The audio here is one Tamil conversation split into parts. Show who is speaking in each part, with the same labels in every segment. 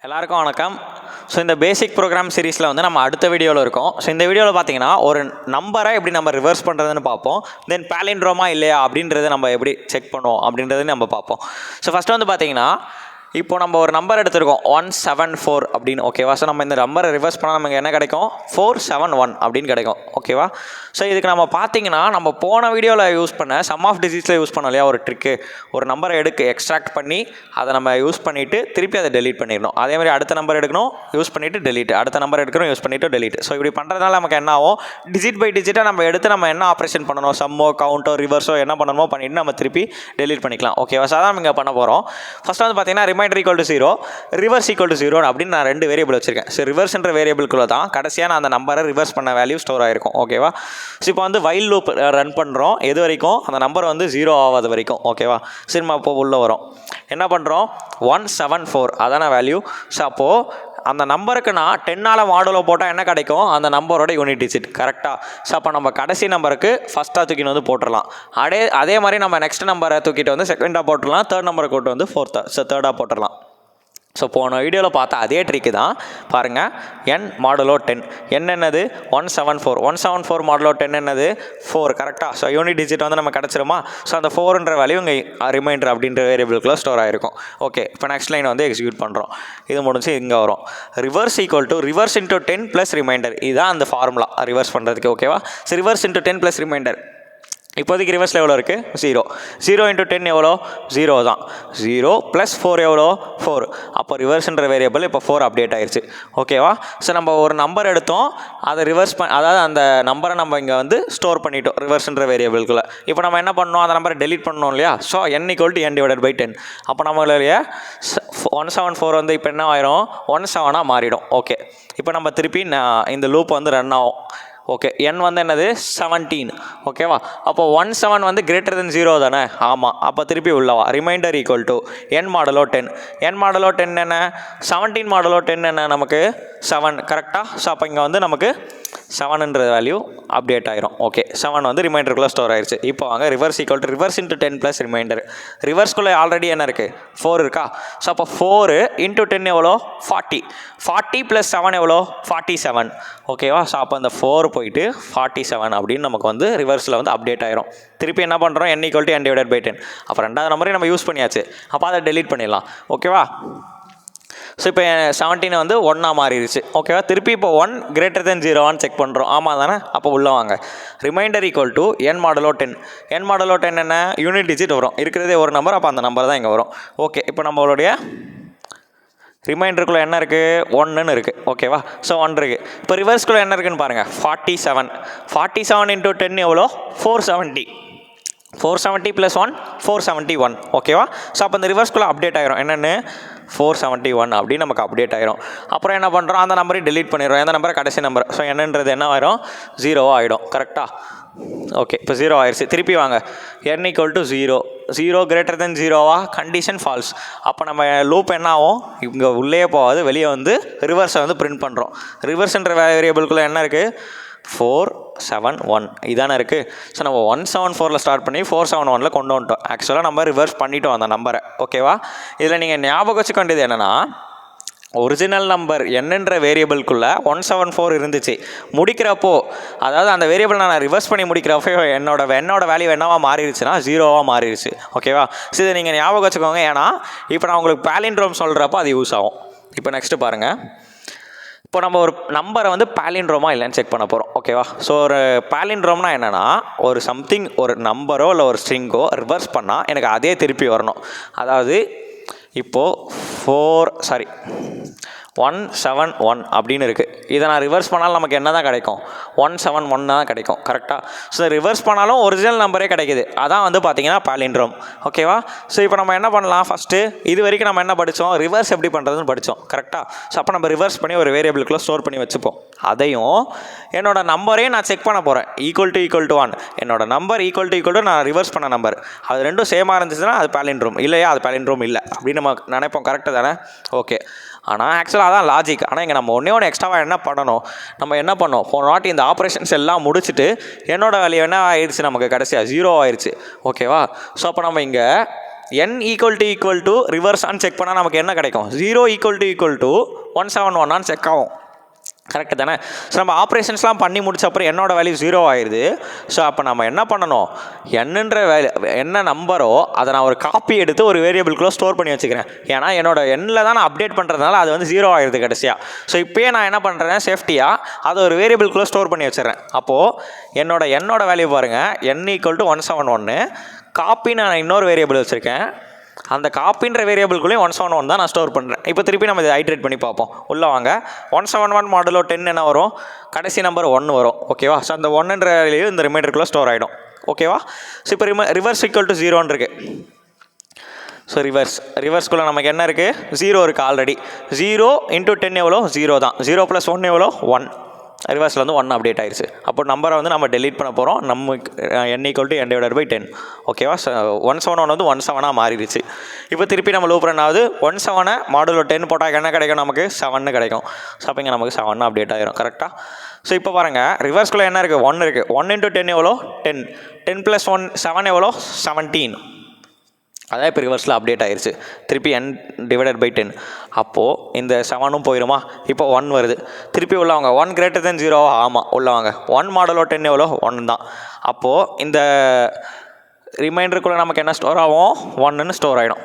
Speaker 1: எல்லாருக்கும் வணக்கம். ஸோ இந்த பேசிக் ப்ரோக்ராம் சீரீஸில் வந்து நம்ம அடுத்த வீடியோவில் இருக்கோம். ஸோ இந்த வீடியோவில் பார்த்தீங்கன்னா ஒரு நம்பரை எப்படி நம்ம ரிவர்ஸ் பண்ணுறதுன்னு பார்ப்போம். தென் பாலிண்ட்ரோமா இல்லையா அப்படின்றத நம்ம எப்படி செக் பண்ணுவோம் அப்படின்றத நம்ம பார்ப்போம். ஸோ ஃபஸ்ட்டு வந்து பார்த்தீங்கன்னா இப்போ நம்ம ஒரு நம்பர் எடுத்துருக்கோம் 174 அப்படின்னு, ஓகேவா. ஸோ நம்ம இந்த நம்பரை ரிவர்ஸ் பண்ணால் நமக்கு என்ன கிடைக்கும், 471 அப்படின்னு கிடைக்கும், ஓகேவா. ஸோ இதுக்கு நம்ம பார்த்தீங்கன்னா நம்ம போன வீடியோவில் யூஸ் பண்ண சம் ஆஃப் டிஜிட்ஸில் யூஸ் பண்ணோம் இல்லையா ஒரு ட்ரிக்கு, ஒரு நம்பரை எக்ஸ்ட்ராக்ட் பண்ணி அதை நம்ம யூஸ் பண்ணிவிட்டு திருப்பி அதை டெலீட் பண்ணிடணும். அதே மாதிரி அடுத்த நம்பர் எடுக்கணும், யூஸ் பண்ணிவிட்டு டெலீட், அடுத்த நம்பர் எடுக்கணும், யூஸ் பண்ணிவிட்டு டெலீட். ஸோ இப்படி பண்ணுறதுனால நமக்கு என்ன ஆகும், டிஜிட் பை டிஜிட்டாக நம்ம எடுத்து நம்ம என்ன ஆப்ரேஷன் பண்ணணும், சம்மோ கவுண்டோ ரிவர்ஸோ என்ன பண்ணணுமோ பண்ணிவிட்டு நம்ம திருப்பி டெலீட் பண்ணிக்கலாம், ஓகேவா. ஸோ அதான் இங்கே பண்ண போகிறோம். ஃபஸ்ட்டு வந்து பார்த்தீங்கன்னா remainder equal to 0, reverse equal to 0 அப்படின்னு நான் ரெண்டு வேரியபிள் வச்சிருக்கேன். ஸோ ரிவர்ஸ்ன்ற வேரியபிள்குள்ள தான் கடைசியாக நான் அந்த நம்பரை ரிவர்ஸ் பண்ண வேல்யூ ஸ்டோர் ஆகிருக்கும், ஓகேவா. ஸோ இப்போ வந்து வைல் லூப் ரன் பண்ணுறோம், எது வரைக்கும் அந்த நம்பர் வந்து 0 ஆகாத வரைக்கும், ஓகேவா. சரி நம்ம இப்போ உள்ளே வரோம், என்ன பண்ணுறோம், 174 அதான வேல்யூ. ஸோ அப்போது அந்த நம்பருக்கு நான் 10ஆல் மாடுலோ போட்டால் என்ன கிடைக்கும், அந்த நம்பரோட யூனிட் டிஜிட், கரெக்டாக. ஸோ அப்போ நம்ம கடைசி நம்பருக்கு ஃபஸ்ட்டாக தூக்கிட்டு வந்து போட்டுடலாம். அதே மாதிரி நம்ம நெக்ஸ்ட் நம்பரை தூக்கிட்டு வந்து செகண்டாக போட்டுடலாம், தேர்ட் நம்பரை கூட்டு வந்து தேர்டாக போட்டுடலாம். ஸோ போன வீடியோவில் பார்த்தா அதே ட்ரிக்கு தான் பாருங்கள். n மாடுலோ 10 என்னது 174 மாடுலோ 10 என்னது 4, கரெக்டாக. ஸோ யூனிட் டிஜிட் வந்து நம்ம கிடச்சிருமா. ஸோ அந்த 4ன்ற வேல்யூ இங்கே ரிமைண்டர் அப்படின்ற வேரியபிளுக்குள்ள ஸ்டோர் ஆகிருக்கும். ஓகே, இப்போ நெக்ஸ்ட் லைன் வந்து எக்ஸிக்யூட் பண்ணுறோம். இது முடிஞ்சு இங்கே வரும், reverse equal to reverse into 10 plus reminder. இதுதான் அந்த ஃபார்முலா ரிவர்ஸ் பண்ணுறதுக்கு, ஓகேவா. So reverse into 10 plus reminder. இப்போதைக்கு ரிவர்ஸில் எவ்வளோ இருக்குது, 0 இன்ட்டு 10 எவ்வளோ, 0 தான். 0 ப்ளஸ் 4 எவ்வளோ, 4. அப்போ ரிவர்ஸ்ன்ற வேரியபிள் இப்போ 4 அப்டேட் ஆயிடுச்சு, ஓகேவா. ஸோ நம்ம ஒரு நம்பர் எடுத்தோம், அதை ரிவர்ஸ் அதாவது அந்த நம்பரை நம்ம இங்கே வந்து ஸ்டோர் பண்ணிட்டோம் ரிவர்ஸ்ன்ற வேரியபிள்குள்ளே. இப்போ நம்ம என்ன பண்ணணும், அந்த நம்பரை டெலீட் பண்ணணும் இல்லையா. So n = n/10. அப்போ நம்மளுடைய 174 வந்து இப்போ என்ன ஆயிரும், 17ஆக மாறிடும். ஓகே, இப்போ நம்ம திருப்பி இந்த லூப் வந்து ரன் ஆகும். ஓகே, n வந்து என்னது 17, ஓகேவா. அப்போ 17 வந்து கிரேட்டர் தென் 0 தானே, ஆமாம். அப்போ திருப்பி உள்ளவா, remainder equal to n modulo 10. n modulo 10 என்ன, 17 மாடுலோ 10 என்ன, நமக்கு 7, கரெக்டாக. ஸோ அப்போ இங்கே வந்து நமக்கு 7ன்ற வேல்யூ அப்டேட் ஆயிரும். ஓகே, 7 வந்து ரிமைண்டருக்குள்ளே ஸ்டோர் ஆயிடுச்சு. இப்போ வாங்க reverse equal to reverse into 10 plus reminder. ரிவர்ஸ்குள்ளே ஆல்ரெடி என்ன இருக்குது, 4 இருக்கா. ஸோ அப்போ 4 இன்ட்டு 10 எவ்வளோ, 40 ப்ளஸ் 7 எவ்வளோ, 47, ஓகேவா. ஸோ அப்போ அந்த 4 போயிட்டு 47 அப்படின்னு நமக்கு வந்து ரிவர்ஸில் வந்து அப்டேட் ஆயிரும். திருப்பி என்ன பண்ணுறோம், n = n/10. அப்போ ரெண்டாவது நம்பரையும் நம்ம யூஸ் பண்ணியாச்சு, அப்போ அதை டெலீட் பண்ணிடலாம், ஓகேவா. ஸோ இப்போ 17 வந்து 1ஆக மாறிடுச்சு, ஓகேவா. திருப்பி இப்போ 1 கிரேட்டர் தென் 0 செக் பண்ணுறோம், ஆமாம் தானே. அப்போ உள்ளே வாங்க, remainder equal to n modulo 10. n modulo 10 என்ன, யூனிட் டிஜிட் வரும், இருக்கிறதே ஒரு நம்பர், அப்போ அந்த நம்பர் தான் இங்கே வரும். ஓகே, இப்போ நம்மளுடைய ரிமைண்டருக்குள்ளே என்ன இருக்குது, 1ன்னு இருக்குது, ஓகேவா. ஸோ 1 இருக்குது. இப்போ ரிவர்ஸ்குள்ளே என்ன இருக்குதுன்னு பாருங்கள், 47 இன்ட்டு 10 எவ்வளோ, 470 ப்ளஸ் 1 471, ஓகேவா. ஸோ அப்போ இந்த ரிவர்ஸ்குள்ளே அப்டேட் ஆகிரும், என்னென்னு 471 அப்படின்னு நமக்கு அப்டேட் ஆகிரும். அப்புறம் என்ன பண்ணுறோம், அந்த நம்பரையும் டெலீட் பண்ணிடுறோம், எந்த நம்பரை, கடைசி நம்பர். ஸோ என்னன்றது என்ன ஆயிரும், 0 ஆகிடும், கரெக்டாக. ஓகே, இப்போ 0 ஆயிடுச்சு. திருப்பி வாங்க, n = 0 கிரேட்டர் தென் 0வா, கண்டிஷன் ஃபால்ஸ். அப்போ நம்ம லூப் என்ன ஆகும், இங்கே உள்ளே போகாது, வெளியே வந்து ரிவர்ஸை வந்து பிரிண்ட் பண்ணுறோம். ரிவர்ஸ்ன்ற வேரியபிள்குள்ளே என்ன இருக்குது, 471 இதானே இருக்குது. ஸோ நம்ம 174 ஸ்டார்ட் பண்ணி 471 கொண்டு வந்துட்டோம். ஆக்சுவலாக நம்ம ரிவர்ஸ் பண்ணிட்டோம் அந்த நம்பரை, ஓகேவா. இதில் நீங்கள் ஞாபகம் வச்சுக்க வேண்டியது என்னென்னா, ஒரிஜினல் நம்பர் என்னன்ற வேரியபிள்குள்ளே 174 இருந்துச்சு. முடிக்கிறப்போ, அதாவது அந்த வேரியபிள் நான் ரிவர்ஸ் பண்ணி முடிக்கிறப்போ என்னோட வேல்யூ என்னவா மாறிடுச்சுன்னா 0வாக மாறிடுச்சு, ஓகேவா. ஸோ இதை நீங்கள் ஞாபகம் வச்சுக்கோங்க, ஏன்னா இப்போ நான் உங்களுக்கு பாலிண்ட்ரோம் சொல்கிறப்போ அது யூஸ் ஆகும். இப்போ நெக்ஸ்ட்டு பாருங்கள், இப்போ நம்ம ஒரு நம்பரை வந்து பாலிண்ட்ரோமா இல்லைன்னு செக் பண்ண போகிறோம், ஓகேவா. ஸோ ஒரு பாலிண்ட்ரோம்னா என்னென்னா, ஒரு சம்திங், ஒரு நம்பரோ இல்லை ஒரு ஸ்ட்ரிங்கோ ரிவர்ஸ் பண்ணால் எனக்கு அதே திருப்பி வரணும். அதாவது இப்போது 171 அப்படின்னு இருக்குது. இதை நான் ரிவர்ஸ் பண்ணாலும் நமக்கு என்ன தான் கிடைக்கும், 171 தான் கிடைக்கும், கரெக்டாக. ஸோ ரிவர்ஸ் பண்ணாலும் ஒரிஜினல் நம்பரே கிடைக்குது, அதான் வந்து பார்த்தீங்கன்னா பாலிண்ட்ரோம், ஓகேவா. ஸோ இப்போ நம்ம என்ன பண்ணலாம், ஃபஸ்ட்டு இது வரைக்கும் நம்ம என்ன படித்தோம், ரிவர்ஸ் எப்படி பண்ணுறதுன்னு படித்தோம், கரெக்டாக. ஸோ அப்போ நம்ம ரிவர்ஸ் பண்ணி ஒரு வேரியபிளுக்குள்ளே ஸ்டோர் பண்ணி வச்சுப்போம். அதையும் என்னோட நம்பரையும் நான் செக் பண்ண போகிறேன். ஈக்குவல் டு 1 என்னோட நம்பர் ஈக்குவல் டு நான் ரிவர்ஸ் பண்ண நம்பர் அது ரெண்டும் சேமாக இருந்துச்சுன்னா அது பாலிண்ட்ரோம், இல்லையா அது பாலிண்ட்ரோம் இல்லை அப்படின்னு நம்ம நினைப்போம். கரெக்டு தானே? ஓகே. ஆனால் ஆக்சுவலாக அதான் லாஜிக். ஆனால் இங்கே நம்ம ஒன்றே எக்ஸ்ட்ராவாக என்ன பண்ணணும், நம்ம என்ன பண்ணோம், போன வாட்டி இந்த ஆப்ரேஷன்ஸ் எல்லாம் முடிச்சுட்டு என்னோட வேல்யூ என்ன ஆயிடுச்சு, நமக்கு கடைசியாக 0 ஆயிடுச்சு. ஓகேவா? ஸோ அப்போ நம்ம இங்கே n ஈக்குவல் டு ரிவர்ஸான்னு செக் பண்ணால் நமக்கு என்ன கிடைக்கும், 0 ஈக்குவல் டு 171 செக் ஆகும். கரெக்டு தானே? ஸோ நம்ம ஆப்ரேஷன்ஸ்லாம் பண்ணி முடிச்ச அப்புறம் என்னோட வேல்யூ 0 ஆயிடுது. ஸோ அப்போ நம்ம என்ன பண்ணணும், என்னன்ற வேல்யூ என்ன நம்பரோ அதை நான் ஒரு காப்பி எடுத்து ஒரு வேரியபிள்குள்ளே ஸ்டோர் பண்ணி வச்சுக்கிறேன். ஏன்னா என்னோட எண்ணில் தான் நான் அப்டேட் பண்ணுறதுனால அது வந்து 0 ஆயிடுது கடைசியாக. ஸோ இப்போயே நான் என்ன பண்ணுறேன், சேஃப்டியாக அதை ஒரு வேரியபிள்குள்ளே ஸ்டோர் பண்ணி வச்சிடறேன். அப்போது என்னோட வேல்யூ பாருங்கள், n ஈக்குவல் டு 171. காப்பி நான் இன்னொரு வேரியபிள் வச்சுருக்கேன், அந்த காப்பின்ற வேரியபிள்குள்ளேயும் 171 தான் நான் ஸ்டோர் பண்ணுறேன். இப்போ திருப்பி நம்ம இதை ஐட்ரேட் பண்ணி பார்ப்போம். உள்ளே வாங்க. 171 மாடுலோ 10 என்ன வரும், கடைசி நம்பர் 1 வரும். ஓகேவா? ஸோ அந்த 1ன்ற வேல்யூ இந்த ரிமைண்டருக்குள்ளே ஸ்டோர் ஆகிடும். ஓகேவா? ஸோ இப்போ ரிவர்ஸ் ஈக்குவல் டு 0 இருக்குது. ஸோ ரிவர்ஸ்குள்ளே நமக்கு என்ன இருக்குது, 0 இருக்குது ஆல்ரெடி. 0 × 10 எவ்வளோ, 0 தான். 0 + 1 எவ்வளோ, 1. ரிவர்ஸில் வந்து 1 அப்டேட் ஆயிடுச்சு. அப்போ நம்பரை வந்து நம்ம டெலீட் பண்ண போகிறோம். நம்ம n = n/10. ஓகேவா? 171 வந்து 17 மாறிடுச்சு. இப்போ திருப்பி நம்ம லூப் ரன் ஆகுது. 17 மாடுலோ 10 போட்டால் என்ன கிடைக்கும், நமக்கு 7 கிடைக்கும். ஸோ அப்போ இங்கே நமக்கு 7 அப்டேட் ஆகிரும். கரெக்டாக? ஸோ இப்போ பாருங்கள், ரிவர்ஸ்குள்ளே என்ன இருக்குது, 1 இருக்குது. 1 × 10 எவ்வளோ, 10. 10 + 1 7 எவ்வளோ, 17. அதான் இப்போ ரிவர்ஸில் அப்டேட் ஆயிடுச்சு. திருப்பி n/10. அப்போது இந்த 7ம் போயிடுமா, இப்போ 1 வருது. திருப்பி உள்ளவங்க 1 > 0. ஆமாம், உள்ளவங்க 1 மாடலோ 10 எவ்வளோ, 1 தான். அப்போது இந்த ரிமைண்டருக்குள்ளே நமக்கு என்ன ஸ்டோர் ஆகும், 1ன்னு ஸ்டோர் ஆகிடும்.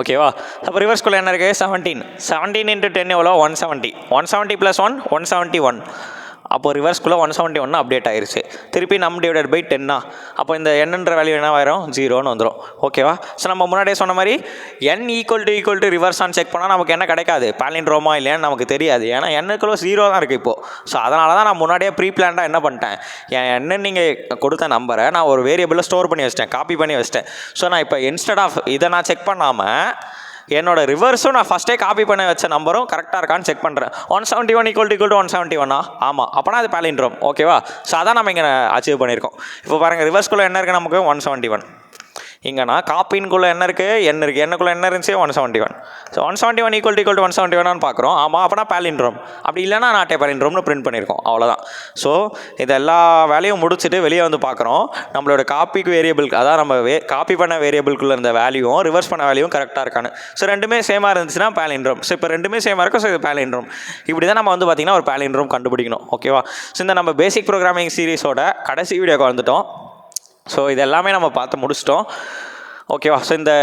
Speaker 1: ஓகேவா? அப்போ ரிவர்ஸ்குள்ளே என்ன இருக்குது, 17. 17 × 10 எவ்வளோ, 170. 170 + 1 171. அப்போ ரிவர்ஸ்குள்ளே 171 அப்டேட் ஆயிடுச்சு. திருப்பி n/10. அப்போ இந்த என்னன்ற வேல்யூ என்ன ஆயிரும், 0ன்னு வந்துடும். ஓகேவா? ஸோ நம்ம முன்னாடியே சொன்ன மாதிரி n ஈக்குவல் டு ரிவர்ஸான்னு செக் பண்ணால் நமக்கு என்ன கிடைக்காது, பாலிண்ட்ரோமா இல்லையான்னு நமக்கு தெரியாது. ஏன்னா n/0 தான் இருக்குது இப்போது. ஸோ அதனால தான் நான் முன்னாடியே ப்ரீ பிளான்டாக என்ன பண்ணிட்டேன், என்னன்னு நீங்கள் கொடுத்த நம்பரை நான் ஒரு வேரியபிளில் ஸ்டோர் பண்ணி வச்சிட்டேன், காப்பி பண்ணி வச்சிட்டேன். ஸோ நான் இப்போ இன்ஸ்டெட் ஆஃப் இதை நான் செக் பண்ணாமல் என்னோட ரிவர்ஸும் நான் ஃபஸ்ட்டே காப்பி பண்ண வச்ச நம்பரும் கரெக்டாக இருக்கான்னு செக் பண்ணுறேன். 171 = 171. ஆமாம், அப்போனா அது பாலிண்ட்ரோம். ஓகேவா? ஸோ அதான் நம்ம இங்கே அச்சீவ் பண்ணியிருக்கோம். இப்போ பாருங்கள், ரிவர்ஸ்குள்ளே என்ன இருக்குது, நமக்கு 171. இங்கே நான் காப்பின்குள்ளே என்ன இருக்குது, n இருக்குது. என்னக்குள்ளே என்ன இருந்துச்சு, 171. ஸோ 171 = 171 பார்க்குறோம். ஆமாம், அப்போனா பாலிண்ட்ரோம். அப்படி இல்லைனா நாட்டே பாலிண்ட்ரோம்னு பிரிண்ட் பண்ணியிருக்கோம். அவ்வளோதான். ஸோ இது எல்லா வேலையும் முடிச்சுட்டு வெளியே வந்து பார்க்குறோம், நம்மளோட காப்பிக்கு வேரியபிளுக்கு, அதான் நம்ம காப்பி பண்ண வேரியபிள்குள்ளே இருந்த வேல்யூவும் ரிவர்ஸ் பண்ண வேல்யூவும் கரெக்டாக இருக்கான்னு. ஸோ ரெண்டுமே சேமாக இருந்துச்சுன்னா பாலிண்ட்ரோம். ஸோ இப்போ ரெண்டுமே சேமாக இருக்கும். ஸோ இது பாலிண்ட்ரோம். இப்படி தான் நம்ம வந்து பார்த்திங்கன்னா ஒரு பாலிண்ட்ரோம் கண்டுபிடிக்கணும். ஓகேவா? ஸோ இந்த நம்ம பேசிக் ப்ரோக்ராமிங் சீரிஸோட கடைசி வீடியோக்கு வந்துட்டோம். ஸோ இது எல்லாமே நம்ம பார்த்து முடிச்சிட்டோம். ஓகேவா? ஸோ இந்த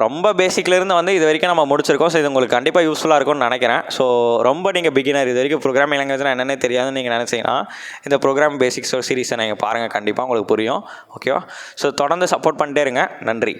Speaker 1: ரொம்ப பேசிக்லேருந்து வந்து இது வரைக்கும் நம்ம முடிச்சிருக்கோம். ஸோ இது உங்களுக்கு கண்டிப்பாக யூஸ்ஃபுல்லாக இருக்கும்னு நினைக்கிறேன். ஸோ ரொம்ப நீங்கள் பிகினர், இது வரைக்கும் ப்ரோக்ராமிங் லாங்குவேஜ்னால் என்னென்னே தெரியாதுன்னு நீங்கள் நினச்சிங்கன்னா இந்த ப்ரோக்ராம் பேசிக்ஸ் சீரிஸை நீங்கள் பாருங்கள், கண்டிப்பாக உங்களுக்கு புரியும். ஓகேவா? ஸோ தொடர்ந்து சப்போர்ட் பண்ணிட்டே இருங்க. நன்றி.